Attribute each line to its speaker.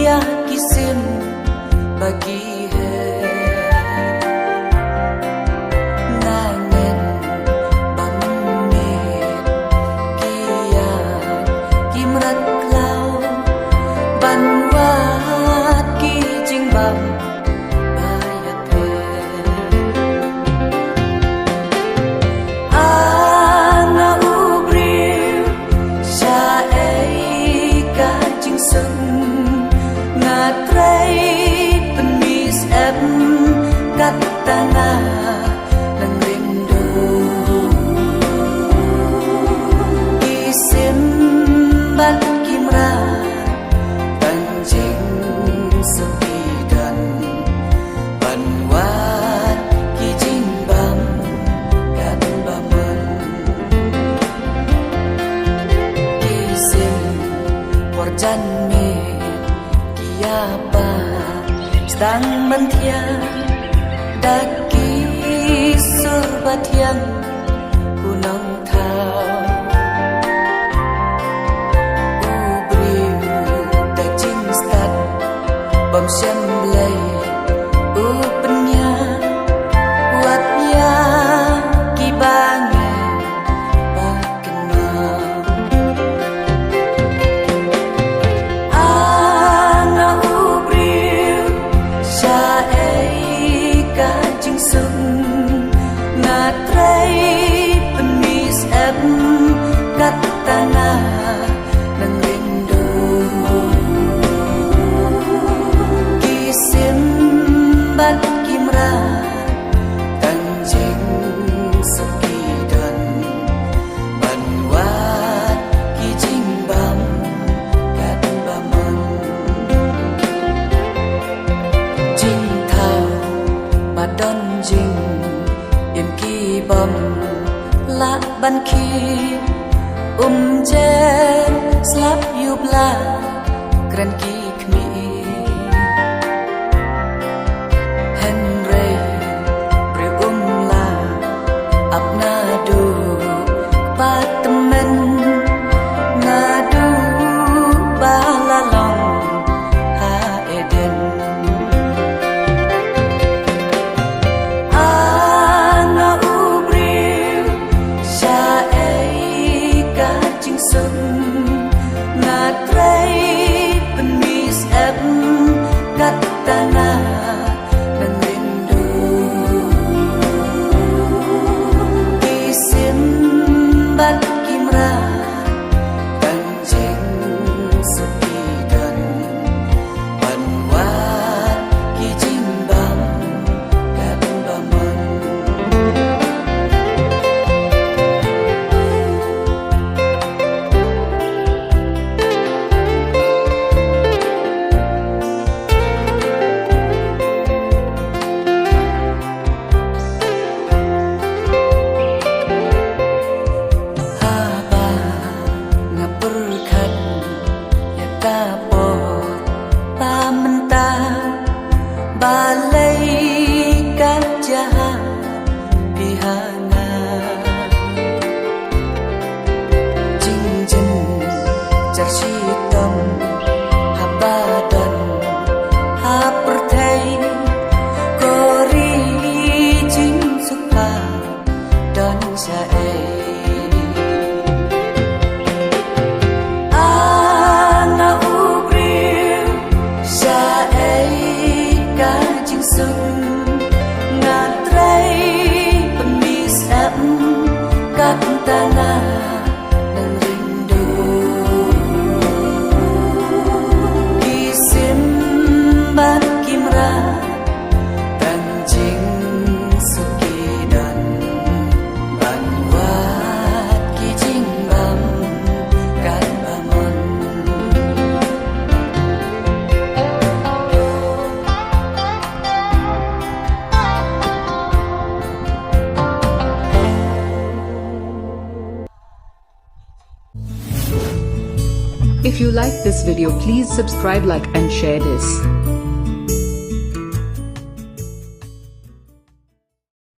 Speaker 1: ya kisim bagi nangen bamit kia kimrat klau banwat ki jingbam bayat ana ubri syae ka jingsung ngatrai penis katana nang rindu isim bat kimra tanjing sepidan banwat kijimbam kat baman isim porjan me kiapa stang mentia daki surbat yang gunung thau ubriu daging stat bom xem lay upenya watnya kibange bakena ana ubriu syae ka jingsung ngatrai penis katana nang rindu kisim bat kimra tanjing sepidan banwat kijimbam kat baman jing thau badon jing im ki bom la ban khi jen slap yubla kran ki khmi henry pre la apna du patmen nadu balalong ha eden ana ubriu syae ka jingsung ngatrai penis katana nang rindu isim bat kimra tanjing sepidan banwat kijimbam kat baman balai gajah pihana jinjin jarsitom habadan hapertai kori jing supa dan sae ana ubriu sae ka jingsung ngatrai penis katana nang rindu isim bat kimra tanjing sepidan banwat kijimbam kat baman
Speaker 2: If you like this video, please subscribe, like and share this.